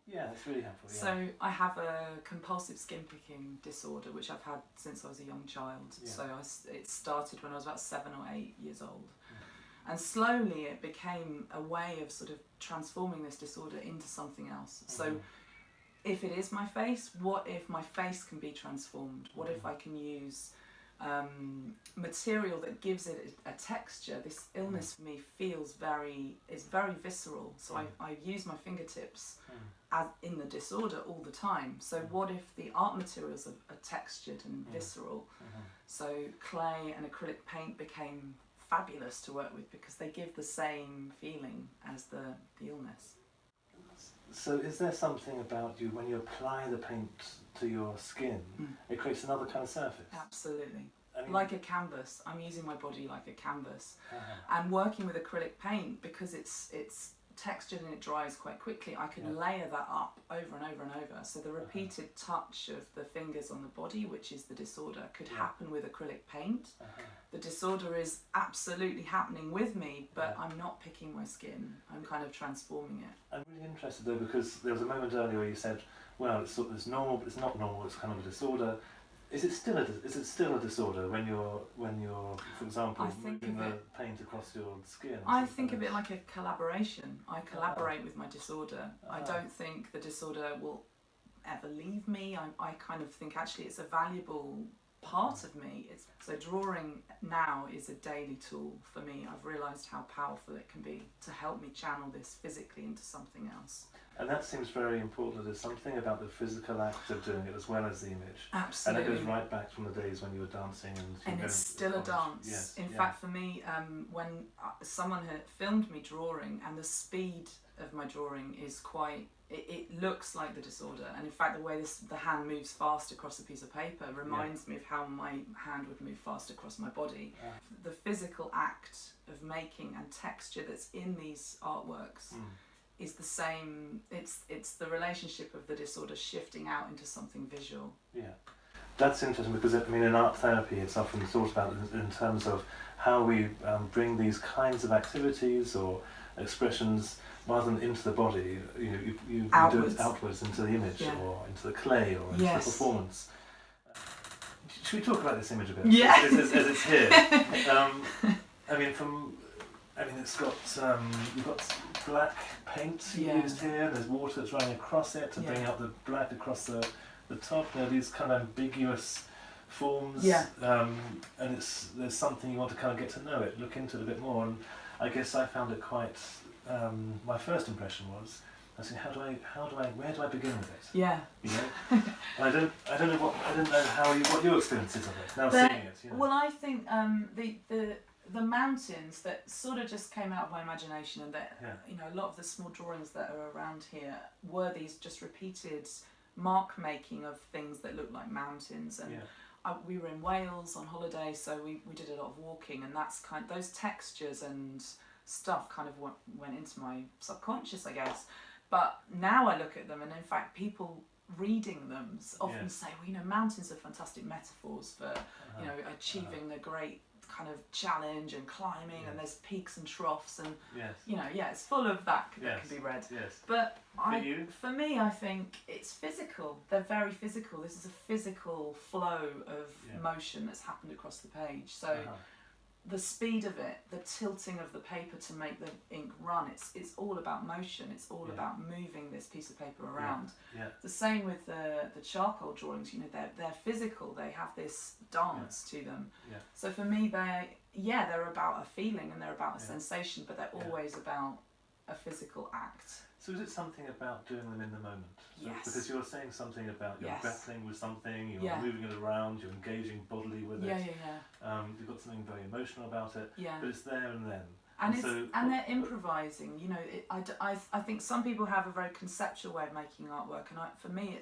Yeah, that's really helpful. Yeah. So I have a compulsive skin picking disorder, which I've had since I was a young child. Yeah. So it started when I was about 7 or 8 years old. And slowly it became a way of sort of transforming this disorder into something else. So if it is my face, what if my face can be transformed? What if I can use material that gives it a texture? This illness for me is very visceral. So I use my fingertips as in the disorder all the time. So what if the art materials are textured and visceral? So clay and acrylic paint became fabulous to work with because they give the same feeling as the illness. So is there something about you, when you apply the paint to your skin, it creates another kind of surface? Absolutely. I mean, like a canvas. I'm using my body like a canvas. And working with acrylic paint, because it's textured and it dries quite quickly, I can layer that up over and over and over. So the repeated touch of the fingers on the body, which is the disorder, could happen with acrylic paint. The disorder is absolutely happening with me, but I'm not picking my skin. I'm kind of transforming it. I'm really interested though, because there was a moment earlier where you said, well, it's normal, but it's not normal, it's kind of a disorder. Is it still a disorder when you're for example, moving the paint across your skin? I think of it like a collaboration. I collaborate with my disorder. I don't think the disorder will ever leave me. I kind of think actually it's a valuable part of me. So drawing now is a daily tool for me. I've realised how powerful it can be to help me channel this physically into something else. And that seems very important. There's something about the physical act of doing it as well as the image. Absolutely. And it goes right back from the days when you were dancing. And it's still a dance. Yes. In fact, for me, when someone had filmed me drawing, and the speed of my drawing is quite... It looks like the disorder, and in fact the way the hand moves fast across a piece of paper reminds me of how my hand would move fast across my body. The physical act of making and texture that's in these artworks is the same. It's the relationship of the disorder shifting out into something visual. Yeah, that's interesting, because I mean in art therapy it's often thought about in terms of how we bring these kinds of activities or expressions rather than into the body, you do it outwards into the image or into the clay or into the performance. Should we talk about this image a bit? Yeah. As it's here. It's got you've got black paint used here, and there's water that's running across it to bring out the black across the top. These kind of ambiguous forms, and there's something you want to kind of get to know it, look into it a bit more. And I guess I found it quite. My first impression was, I was thinking, where do I begin with it? Yeah. You know, and I don't know what your experience is of it. Now seeing it. You know. Well, I think the mountains that sort of just came out of my imagination, and that a lot of the small drawings that are around here were these just repeated mark making of things that look like mountains. And we were in Wales on holiday, so we did a lot of walking, and that's those textures and stuff kind of went into my subconscious, I guess. But now I look at them, and in fact people reading them often say, well, mountains are fantastic metaphors for achieving a great kind of challenge and climbing, and there's peaks and troughs, and it's full of that can be read. But for me, I think it's physical. They're very physical. This is a physical flow of motion that's happened across the page. So the speed of it, the tilting of the paper to make the ink run, it's all about motion. It's all about moving this piece of paper around. The same with the charcoal drawings. They're physical. They have this dance to them. So for me, they're about a feeling and they're about a sensation, but they're always about a physical act. So is it something about doing them in the moment? Yes. Because you're saying something about you're grappling with something, you're moving it around, you're engaging bodily with it. You've got something very emotional about it, but it's there and then. And they're improvising. I think some people have a very conceptual way of making artwork, and for me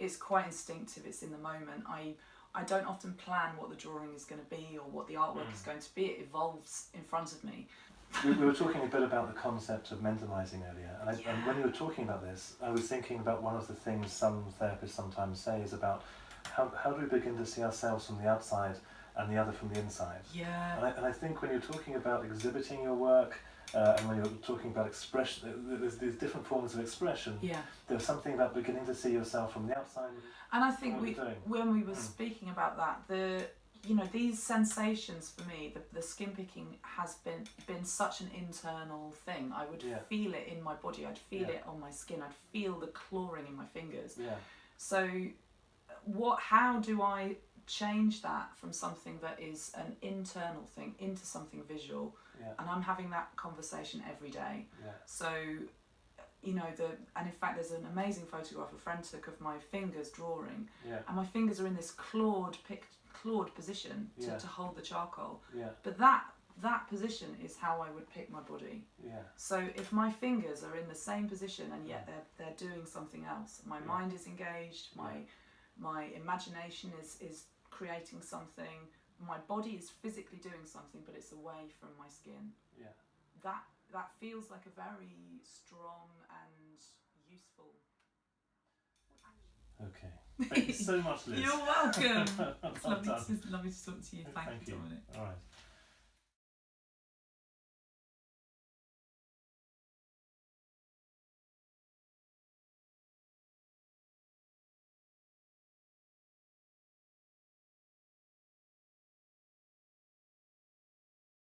it's quite instinctive. It's in the moment. I don't often plan what the drawing is going to be or what the artwork is going to be. It evolves in front of me. We were talking a bit about the concept of mentalising earlier, and when you were talking about this, I was thinking about one of the things some therapists sometimes say is about how do we begin to see ourselves from the outside and the other from the inside. And I think when you're talking about exhibiting your work and when you're talking about expression, there's these different forms of expression. Yeah. There's something about beginning to see yourself from the outside. And I think when we were speaking about that, these sensations for me, the skin picking has been such an internal thing. I would feel it in my body. I'd feel it on my skin. I'd feel the clawing in my fingers. Yeah. So, how do I change that from something that is an internal thing into something visual? Yeah. And I'm having that conversation every day. Yeah. So, and in fact there's an amazing photograph a friend took of my fingers drawing, and my fingers are in this clawed position to hold the charcoal. Yeah. But that position is how I would pick my body. Yeah. So if my fingers are in the same position and yet they're doing something else, my mind is engaged, my imagination is creating something, my body is physically doing something, but it's away from my skin. Yeah. That feels like a very strong and useful. Okay. Thank you so much, Liz. You're welcome. It's lovely to talk to you. Thank you. Dominic. All right.